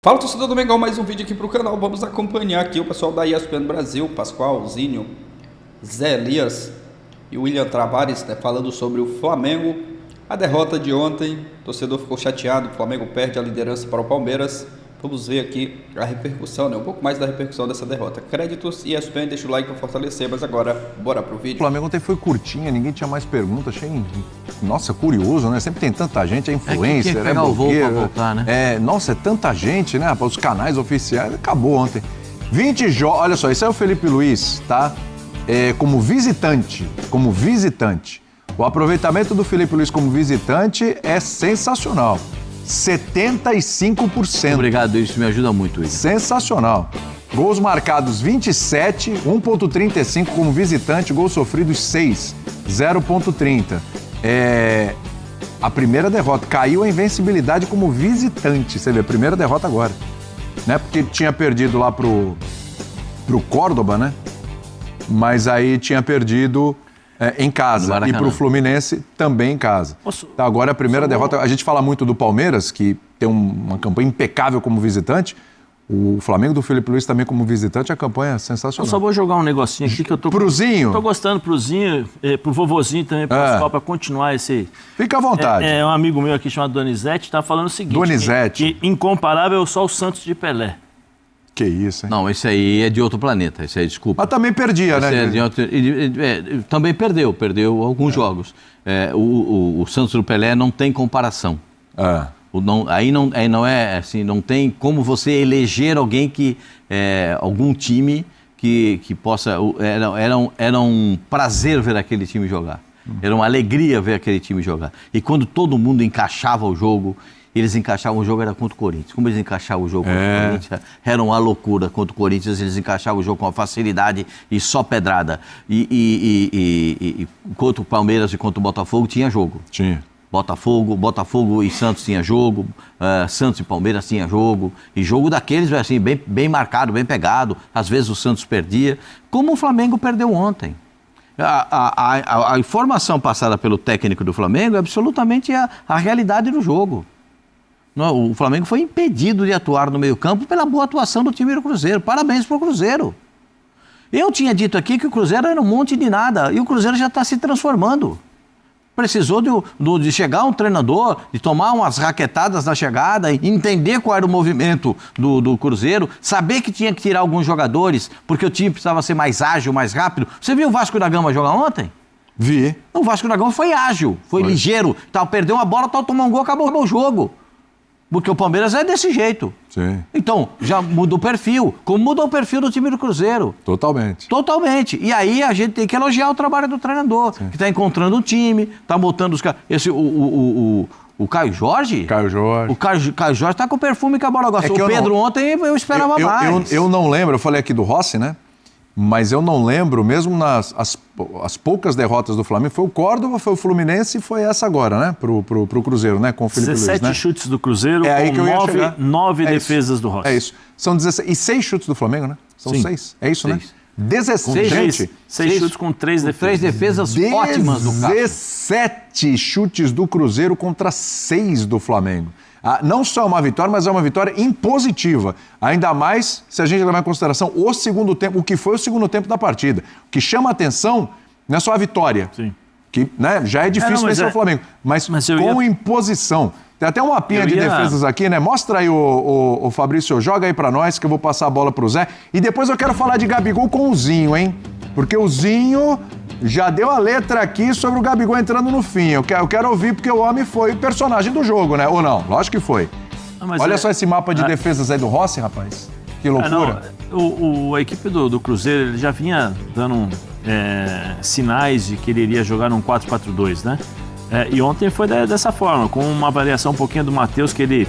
Fala, torcedor do Mengão, mais um vídeo aqui pro canal. Vamos acompanhar aqui o pessoal da ESPN Brasil, Pascoal, Zinho, Zé Elias e William Travares, né, falando sobre o Flamengo. A derrota de ontem, o torcedor ficou chateado, o Flamengo perde a liderança para o Palmeiras. Vamos ver aqui a repercussão, né, um pouco mais da repercussão dessa derrota. Créditos e ESPN, deixa o like para fortalecer, mas agora, bora pro vídeo. O Flamengo ontem foi curtinha, ninguém tinha mais perguntas, achei, nossa, curioso, né? Sempre tem tanta gente, é influencer, é pegar o voo pra voltar, né? Nossa, é tanta gente, né? Os canais oficiais, acabou ontem. 20 jogos, olha só, esse é o Felipe Luiz, tá? Como visitante. O aproveitamento do Felipe Luiz como visitante é sensacional. 75%. Obrigado, isso me ajuda muito. William. Sensacional. Gols marcados 27, 1.35 como visitante, gols sofridos 6, 0.30. A primeira derrota, caiu a invencibilidade como visitante, você vê, a primeira derrota agora. Né? Porque tinha perdido lá pro Córdoba, né? Mas aí tinha perdido em casa, e pro Fluminense também em casa. Então, agora é a primeira derrota. A gente fala muito do Palmeiras, que tem uma campanha impecável como visitante. O Flamengo do Felipe Luiz também como visitante, a campanha é sensacional. Eu só vou jogar um negocinho aqui que eu tô... Prozinho? Tô gostando, prozinho, pro vovozinho também, para continuar esse... Fica à vontade. Um amigo meu aqui chamado Donizete tá falando o seguinte... Donizete. Que incomparável só o Santos de Pelé. Que isso, hein? Não, esse aí é de outro planeta, esse aí, desculpa. Mas também perdia, né? Também perdeu alguns jogos. O Santos do Pelé não tem comparação. Aí não é assim, não tem como você eleger alguém que algum time que possa. Era um prazer ver aquele time jogar. Era uma alegria ver aquele time jogar. E quando todo mundo encaixava o jogo, eles encaixavam o jogo, era contra o Corinthians. Como eles encaixavam o jogo contra o Corinthians, era uma loucura. Contra o Corinthians, eles encaixavam o jogo com uma facilidade e só pedrada. E contra o Palmeiras e contra o Botafogo, tinha jogo. Tinha. Botafogo e Santos tinha jogo, Santos e Palmeiras tinha jogo, e jogo daqueles assim, bem marcado, bem pegado, às vezes o Santos perdia, como o Flamengo perdeu ontem. A informação passada pelo técnico do Flamengo é absolutamente a realidade do jogo. O Flamengo foi impedido de atuar no meio-campo pela boa atuação do time do Cruzeiro. Parabéns para o Cruzeiro. Eu tinha dito aqui que o Cruzeiro era um monte de nada, e o Cruzeiro já está se transformando. Precisou de chegar um treinador, de tomar umas raquetadas na chegada, entender qual era o movimento do Cruzeiro, saber que tinha que tirar alguns jogadores, porque o time precisava ser mais ágil, mais rápido. Você viu o Vasco da Gama jogar ontem? Vi. O Vasco da Gama foi ágil, foi ligeiro, perdeu uma bola, tomou um gol, acabou o jogo. Porque o Palmeiras é desse jeito. Sim. Então, já muda o perfil. Como mudou o perfil do time do Cruzeiro. Totalmente. E aí a gente tem que elogiar o trabalho do treinador, que está encontrando um time, está botando os caras... O Caio Jorge? O Caio Jorge está com o perfume que a bola gosta. O Pedro ontem eu esperava mais. Eu não lembro, eu falei aqui do Rossi, né? Mas eu não lembro, mesmo nas as poucas derrotas do Flamengo, foi o Córdoba, foi o Fluminense e foi essa agora, né? Pro Cruzeiro, né? Com o Felipe Luiz, né? 17 chutes do Cruzeiro, com 9 defesas do Rossi. É isso. São 16, e 6 chutes do Flamengo, né? São 6. É isso, 6. Né? 16, 6 chutes com 3 defesas. 3 defesas ótimas do Cássio. 17 chutes do Cruzeiro contra 6 do Flamengo. Não só uma vitória, mas é uma vitória impositiva. Ainda mais se a gente levar em consideração o segundo tempo, o que foi o segundo tempo da partida. O que chama a atenção não é só a vitória, que né, já é difícil vencer o Flamengo, mas com imposição. Tem até um mapinha de defesas aqui, né? Mostra aí, o Fabrício, joga aí pra nós que eu vou passar a bola pro Zé. E depois eu quero falar de Gabigol com o Zinho, hein? Porque o Zinho já deu a letra aqui sobre o Gabigol entrando no fim. Eu quero ouvir porque o homem foi personagem do jogo, né? Ou não? Lógico que foi. Olha só esse mapa de defesas aí do Rossi, rapaz. Que loucura. A equipe do Cruzeiro ele já vinha dando sinais de que ele iria jogar num 4-4-2, né? E ontem foi dessa forma, com uma variação um pouquinho do Matheus, que ele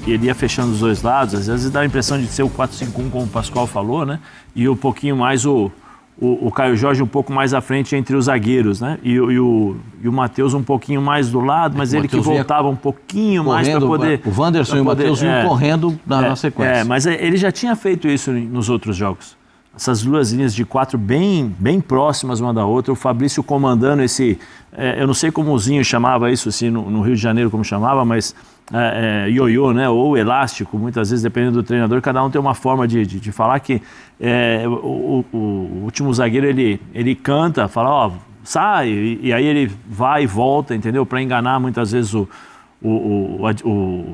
ia fechando os dois lados. Às vezes dá a impressão de ser o 4-5-1, como o Pascoal falou, né? E um pouquinho mais o Caio Jorge um pouco mais à frente entre os zagueiros, né? E o Matheus um pouquinho mais do lado, mas ele que voltava um pouquinho mais para poder... O Wanderson e o Matheus iam correndo na sequência. Mas ele já tinha feito isso nos outros jogos. essas duas linhas de 4 bem próximas uma da outra, o Fabrício comandando esse, eu não sei como o Zinho chamava isso assim no Rio de Janeiro, como chamava, mas ioiô, né, ou elástico, muitas vezes dependendo do treinador, cada um tem uma forma de falar que o último zagueiro ele canta, fala, ó, sai, e aí ele vai e volta, entendeu, para enganar muitas vezes o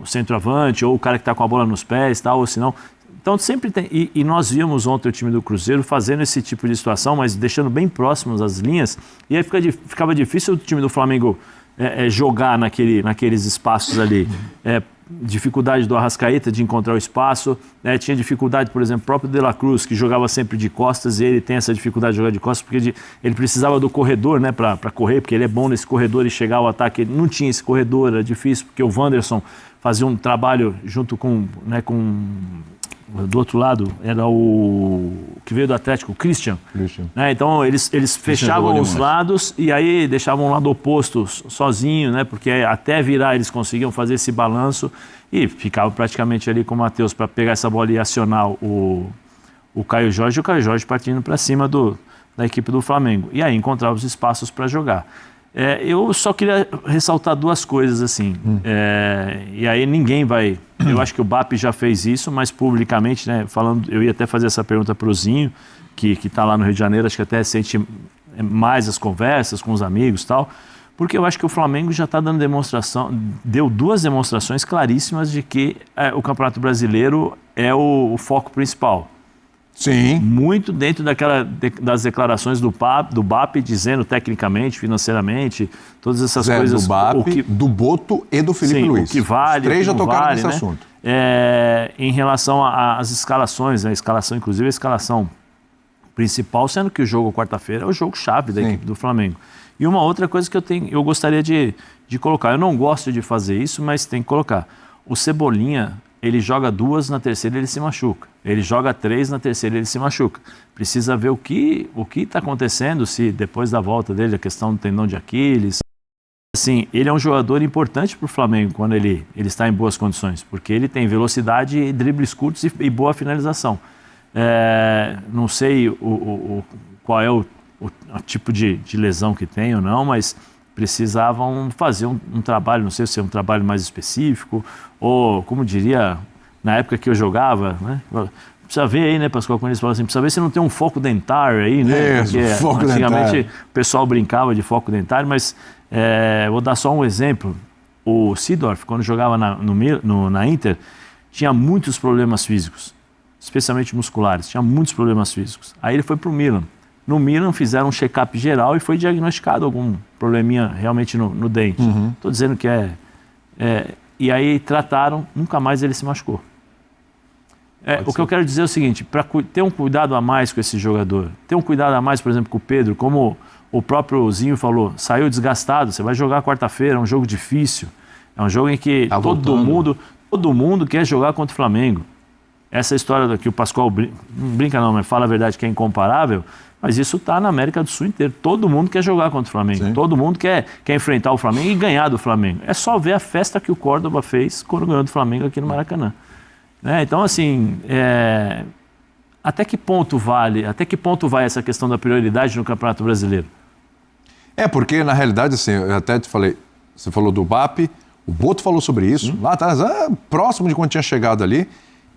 centroavante ou o cara que está com a bola nos pés, tal, ou senão. Então sempre tem, e nós vimos ontem o time do Cruzeiro fazendo esse tipo de situação, mas deixando bem próximos as linhas, e aí ficava difícil o time do Flamengo jogar naqueles espaços ali. Dificuldade do Arrascaeta de encontrar o espaço, tinha dificuldade, por exemplo, o próprio De La Cruz, que jogava sempre de costas, e ele tem essa dificuldade de jogar de costas, porque ele precisava do corredor, né, para correr, porque ele é bom nesse corredor e chegar ao ataque, ele não tinha esse corredor, era difícil, porque o Wanderson fazia um trabalho junto com do outro lado, era o que veio do Atlético, o Christian. Né? Então, eles fechavam os lados e aí deixavam o lado oposto sozinho, né? Porque até virar eles conseguiam fazer esse balanço e ficava praticamente ali com o Matheus para pegar essa bola e acionar o Caio Jorge, e o Caio Jorge partindo para cima da equipe do Flamengo. E aí encontrar os espaços para jogar. Eu só queria ressaltar duas coisas assim, e aí ninguém vai, eu acho que o BAP já fez isso, mas publicamente, né, falando, eu ia até fazer essa pergunta para o Zinho, que está lá no Rio de Janeiro, acho que até sente mais as conversas com os amigos e tal, porque eu acho que o Flamengo já está dando deu 2 demonstrações claríssimas de que o Campeonato Brasileiro é o foco principal. Sim. Muito dentro das declarações do BAP, dizendo tecnicamente, financeiramente, todas essas coisas. Do BAP, do Boto e do Felipe Luiz. O que vale, os 3 já tocaram nesse né? assunto. Em relação às escalações, né? Inclusive a escalação principal, sendo que o jogo quarta-feira é o jogo chave da equipe do Flamengo. E uma outra coisa que eu gostaria de colocar, eu não gosto de fazer isso, mas tem que colocar. O Cebolinha, ele joga 2, na terceira ele se machuca. Ele joga 3, na terceira ele se machuca. Precisa ver o que está acontecendo, se depois da volta dele, a questão do tendão de Aquiles. Assim, ele é um jogador importante para o Flamengo quando ele está em boas condições, porque ele tem velocidade, dribles curtos e boa finalização. Não sei qual é o tipo de lesão que tem ou não, mas precisavam fazer um trabalho, não sei se é um trabalho mais específico, ou, como diria, na época que eu jogava, né? Precisa ver aí, né, Pascoal, quando eles falam assim, precisa ver se não tem um foco dentário aí, né? Isso, porque foco antigamente dentário. o pessoal brincava de foco dentário, mas vou dar só um exemplo. O Seedorf, quando jogava na Inter, tinha muitos problemas físicos, especialmente musculares, tinha muitos problemas físicos. Aí ele foi para o Milan. No Milan fizeram um check-up geral e foi diagnosticado algum probleminha realmente no dente. Estou dizendo que e aí trataram, nunca mais ele se machucou. O que eu quero dizer é o seguinte, para ter um cuidado a mais com esse jogador, ter um cuidado a mais, por exemplo, com o Pedro, como o próprio Zinho falou, saiu desgastado, você vai jogar quarta-feira, é um jogo difícil, é um jogo em que todo mundo quer jogar contra o Flamengo. Essa história que o Pascoal brinca não, mas fala a verdade que é incomparável, mas isso está na América do Sul inteiro. Todo mundo quer jogar contra o Flamengo. Sim. Todo mundo quer enfrentar o Flamengo e ganhar do Flamengo. É só ver a festa que o Córdoba fez quando ganhou do Flamengo aqui no Maracanã. Então, assim, até que ponto vai essa questão da prioridade no Campeonato Brasileiro? Porque, na realidade, assim, eu até te falei, você falou do BAP, o Boto falou sobre isso, lá atrás, próximo de quando tinha chegado ali,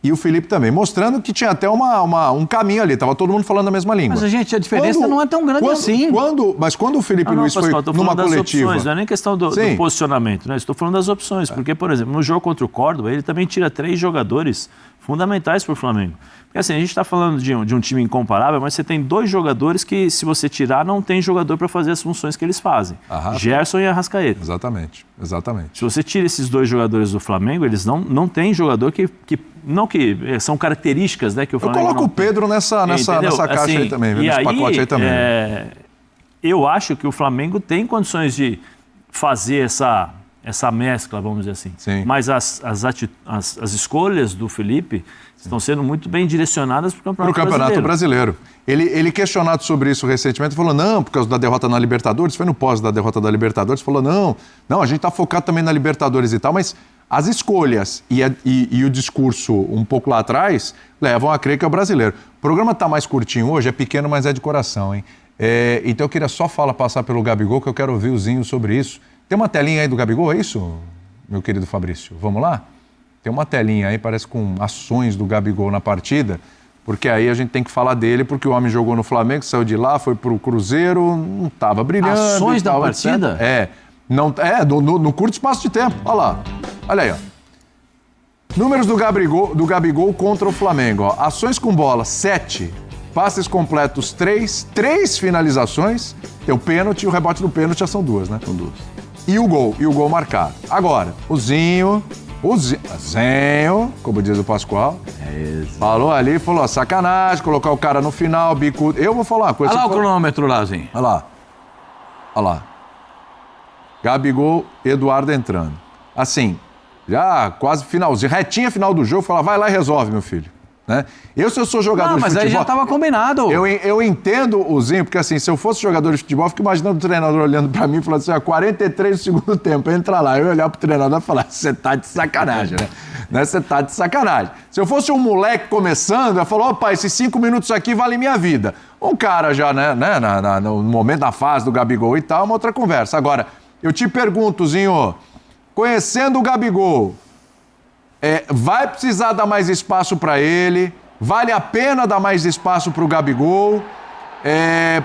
e o Felipe também, mostrando que tinha até um caminho ali, estava todo mundo falando a mesma língua. Mas, gente, a diferença não é tão grande assim. Mas quando o Felipe Luiz Pascoal, foi numa coletiva... Opções, não é nem questão do posicionamento, né? Estou falando das opções, porque, por exemplo, no jogo contra o Córdoba, ele também tira 3 jogadores fundamentais para o Flamengo. Porque assim, a gente está falando de um time incomparável, mas você tem 2 jogadores que, se você tirar, não tem jogador para fazer as funções que eles fazem. Gerson e Arrascaeta. Exatamente. Se você tira esses 2 jogadores do Flamengo, eles não têm jogador que são características, né, que o Flamengo Eu coloco o Pedro nessa caixa aí também, nesse pacote aí também. Eu acho que o Flamengo tem condições de fazer essa mescla, vamos dizer assim. Sim. Mas as escolhas do Felipe estão sendo muito bem direcionadas para o Campeonato Brasileiro. Ele questionado sobre isso recentemente, falou, não, por causa da derrota na Libertadores, foi no pós da derrota da Libertadores, falou, não, a gente está focado também na Libertadores e tal, mas as escolhas e o discurso um pouco lá atrás levam a crer que é o brasileiro. O programa está mais curtinho hoje, é pequeno, mas é de coração, hein? Então eu queria só passar pelo Gabigol, que eu quero ouvir o Zinho sobre isso. Tem uma telinha aí do Gabigol, é isso, meu querido Fabrício? Vamos lá? Tem uma telinha aí, parece com ações do Gabigol na partida, porque aí a gente tem que falar dele, porque o homem jogou no Flamengo, saiu de lá, foi pro Cruzeiro, não estava brilhando. Ações da partida? No curto espaço de tempo. Olha lá. Olha aí, ó. Números do Gabigol contra o Flamengo. Ó. Ações com bola, 7. Passes completos, 3. 3 finalizações. Tem o pênalti e o rebote do pênalti já são 2, né? São 2. E o gol marcado. Agora, o Zinho, como diz o Pascoal, falou ali, falou, sacanagem, colocar o cara no final, bico. Eu vou falar uma coisa. Olha lá o cronômetro lá, Zinho. Olha lá. Gabigol, Eduardo entrando. Assim, já quase finalzinho, retinha final do jogo, fala, vai lá e resolve, meu filho. Né? Se eu sou jogador de futebol... mas aí já estava combinado. Eu entendo o Zinho, porque assim, se eu fosse jogador de futebol, eu fico imaginando o treinador olhando pra mim e falando assim, 43 do segundo tempo, entra lá. Eu ia olhar pro treinador e falar, você tá de sacanagem, né? Você tá de sacanagem. Se eu fosse um moleque começando, eu ia falar, opa, esses 5 minutos aqui valem minha vida. Um cara já, né, no momento da fase do Gabigol e tal, uma outra conversa. Agora, eu te pergunto, Zinho, conhecendo o Gabigol, vai precisar dar mais espaço para ele? Vale a pena dar mais espaço para o Gabigol?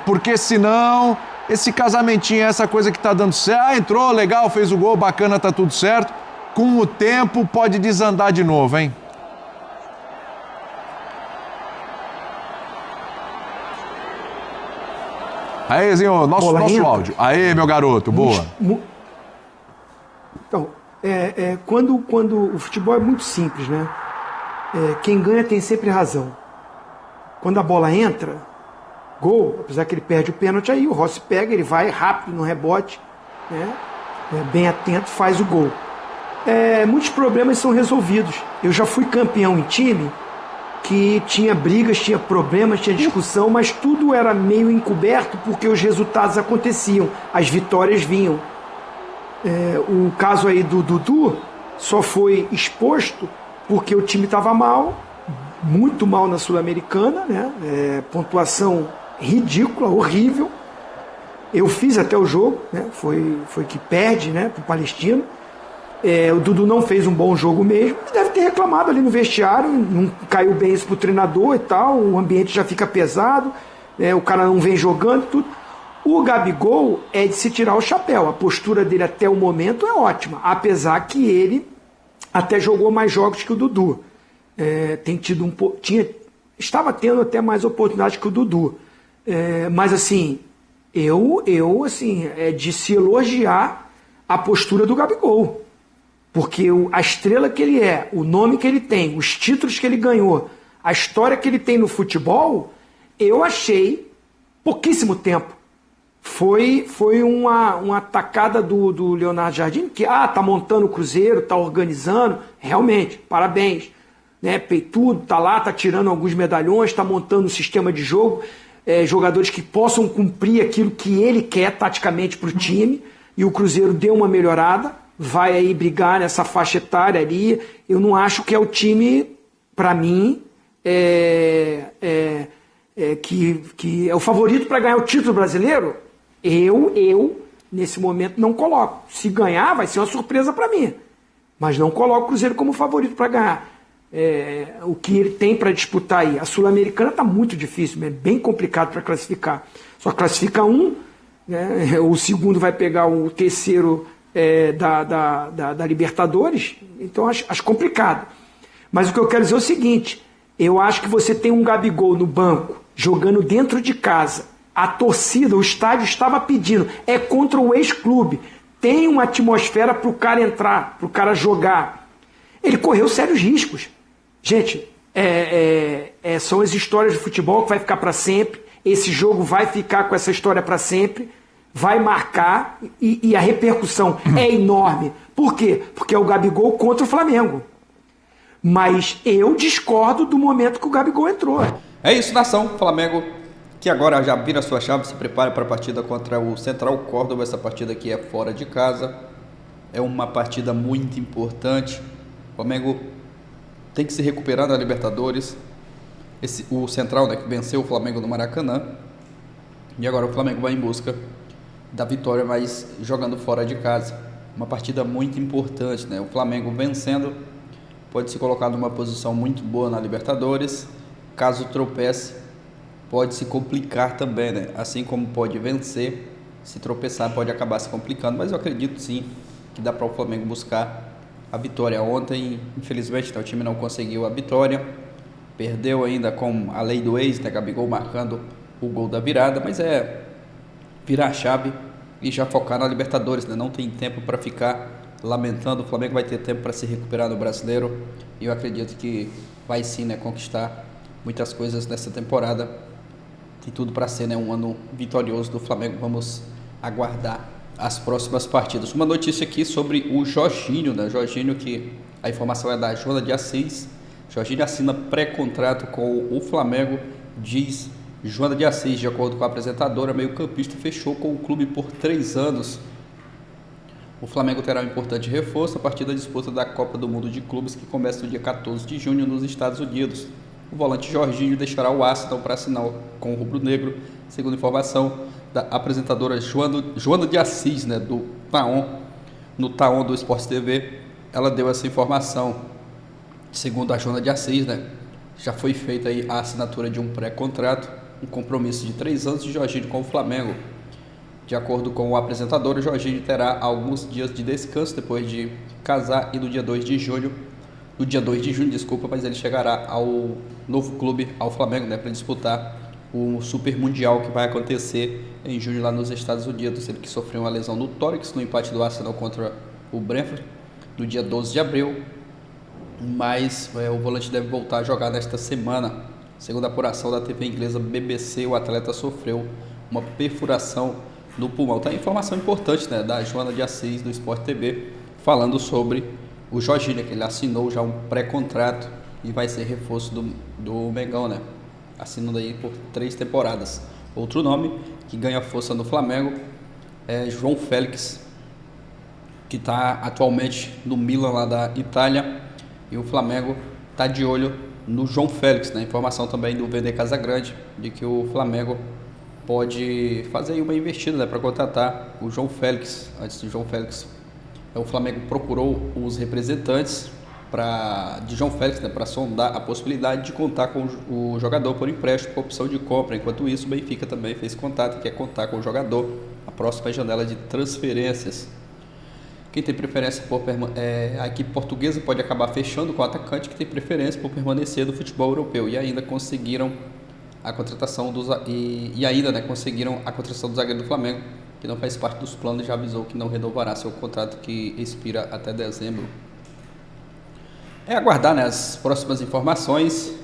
Porque senão, esse casamentinho, essa coisa que tá dando certo, entrou, legal, fez o gol, bacana, tá tudo certo. Com o tempo pode desandar de novo, hein? Aí, Zinho, nosso áudio. Aí, meu garoto, boa. Então, quando o futebol é muito simples, né? Quem ganha tem sempre razão. Quando a bola entra, gol, apesar que ele perde o pênalti, aí o Rossi pega, ele vai rápido no rebote, né? Bem atento, faz o gol. Muitos problemas são resolvidos. Eu já fui campeão em time que tinha brigas, tinha problemas, tinha discussão, mas tudo era meio encoberto porque os resultados aconteciam, as vitórias vinham. O caso aí do Dudu só foi exposto porque o time estava mal, muito mal na Sul-Americana, né? Pontuação ridícula, horrível. Eu fiz até o jogo, né? Foi que perde, né, para o Palestino. O Dudu não fez um bom jogo mesmo, deve ter reclamado ali no vestiário, não caiu bem isso pro treinador e tal, o ambiente já fica pesado, o cara não vem jogando, tudo. O Gabigol é de se tirar o chapéu, a postura dele até o momento é ótima, apesar que ele até jogou mais jogos que o Dudu. Estava tendo até mais oportunidades que o Dudu. Mas assim, é de se elogiar a postura do Gabigol. Porque a estrela que ele é, o nome que ele tem, os títulos que ele ganhou, a história que ele tem no futebol, eu achei pouquíssimo tempo. Foi uma tacada do Leonardo Jardim, que tá montando o Cruzeiro, tá organizando, realmente, parabéns. Né? Peitudo, tá lá, tá tirando alguns medalhões, tá montando um sistema de jogo, jogadores que possam cumprir aquilo que ele quer taticamente para o time, e o Cruzeiro deu uma melhorada. Vai aí brigar nessa faixa etária ali. Eu não acho que é o time, para mim, que é o favorito para ganhar o título brasileiro. Eu, nesse momento, não coloco. Se ganhar, vai ser uma surpresa para mim. Mas não coloco o Cruzeiro como favorito para ganhar. O que ele tem para disputar aí. A Sul-Americana está muito difícil, é bem complicado para classificar. Só classifica um, né? O segundo vai pegar o terceiro da Libertadores, então acho complicado. Mas o que eu quero dizer é o seguinte, eu acho que você tem um Gabigol no banco, jogando dentro de casa, a torcida, o estádio estava pedindo, contra o ex-clube, tem uma atmosfera para o cara entrar, para o cara jogar. Ele correu sérios riscos. Gente, são as histórias de futebol que vai ficar para sempre, esse jogo vai ficar com essa história para sempre. vai marcar e a repercussão é enorme. Por quê? Porque é o Gabigol contra o Flamengo. Mas eu discordo do momento que o Gabigol entrou. É isso, nação. Flamengo, que agora já vira sua chave, se prepare para a partida contra o Central Córdoba. Essa partida aqui é fora de casa. É uma partida muito importante. O Flamengo tem que se recuperar na Libertadores. O Central, né, que venceu o Flamengo no Maracanã. E agora o Flamengo vai em busca da vitória, mas jogando fora de casa. Uma partida muito importante, né? O Flamengo vencendo pode se colocar numa posição muito boa na Libertadores. Caso tropece, pode se complicar também, né? Assim como pode vencer, se tropeçar pode acabar se complicando. Mas eu acredito sim que dá para o Flamengo buscar a vitória. Ontem, infelizmente, o time não conseguiu a vitória. Perdeu ainda com a lei do ex, né? Gabigol marcando o gol da virada, mas é virar a chave e já focar na Libertadores, né? Não tem tempo para ficar lamentando. O Flamengo vai ter tempo para se recuperar no Brasileiro e eu acredito que vai sim, né, conquistar muitas coisas nessa temporada. Tem tudo para ser, né, um ano vitorioso do Flamengo. Vamos aguardar as próximas partidas. Uma notícia aqui sobre o Jorginho, né? Jorginho, que a informação é da Joana de Assis. Jorginho assina pré-contrato com o Flamengo, diz Joana de Assis. De acordo com a apresentadora, meio-campista fechou com o clube por 3 anos. O Flamengo terá um importante reforço a partir da disputa da Copa do Mundo de Clubes, que começa no dia 14 de junho nos Estados Unidos. O volante Jorginho deixará o Arsenal para assinar com o rubro-negro, segundo informação da apresentadora Joana de Assis, né, do Taon, no Taon do Sport TV. Ela deu essa informação. Segundo a Joana de Assis, né, já foi feita aí a assinatura de um pré-contrato, um compromisso de 3 anos de Jorginho com o Flamengo. De acordo com o apresentador, Jorginho terá alguns dias de descanso depois de casar e no dia 2 de junho, mas ele chegará ao novo clube, ao Flamengo, né, para disputar o Super Mundial que vai acontecer em junho lá nos Estados Unidos. Ele que sofreu uma lesão no tórax no empate do Arsenal contra o Brentford no dia 12 de abril. Mas o volante deve voltar a jogar nesta semana. Segundo a apuração da TV inglesa BBC, o atleta sofreu uma perfuração no pulmão. Tá, informação importante, né, da Joana de Assis do Sport TV, falando sobre o Jorginho, que ele assinou já um pré-contrato e vai ser reforço do Mengão, né? Assinando aí por 3 temporadas. Outro nome que ganha força no Flamengo é João Félix, que está atualmente no Milan lá da Itália. E o Flamengo está de olho no João Félix, né? Informação também do VD Casagrande de que o Flamengo pode fazer aí uma investida, né, para contratar o João Félix. Antes do João Félix, o Flamengo procurou os representantes de João Félix, né, para sondar a possibilidade de contar com o jogador por empréstimo com opção de compra. Enquanto isso, o Benfica também fez contato e quer contar com o jogador a próxima janela de transferências. Quem tem preferência a equipe portuguesa pode acabar fechando com o atacante que tem preferência por permanecer no futebol europeu e ainda conseguiram a contratação conseguiram a contratação do zagueiro do Flamengo, que não faz parte dos planos e já avisou que não renovará seu contrato, que expira até dezembro. É aguardar, né, as próximas informações.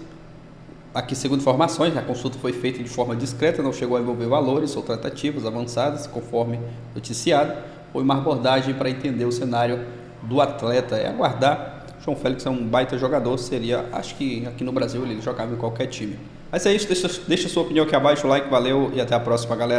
Aqui, segundo informações, a consulta foi feita de forma discreta, não chegou a envolver valores ou tratativas avançadas, conforme noticiado. Foi uma abordagem para entender o cenário do atleta. É aguardar. João Félix é um baita jogador, acho que aqui no Brasil ele jogava em qualquer time. Mas é isso, deixa a sua opinião aqui abaixo, like, valeu e até a próxima, galera.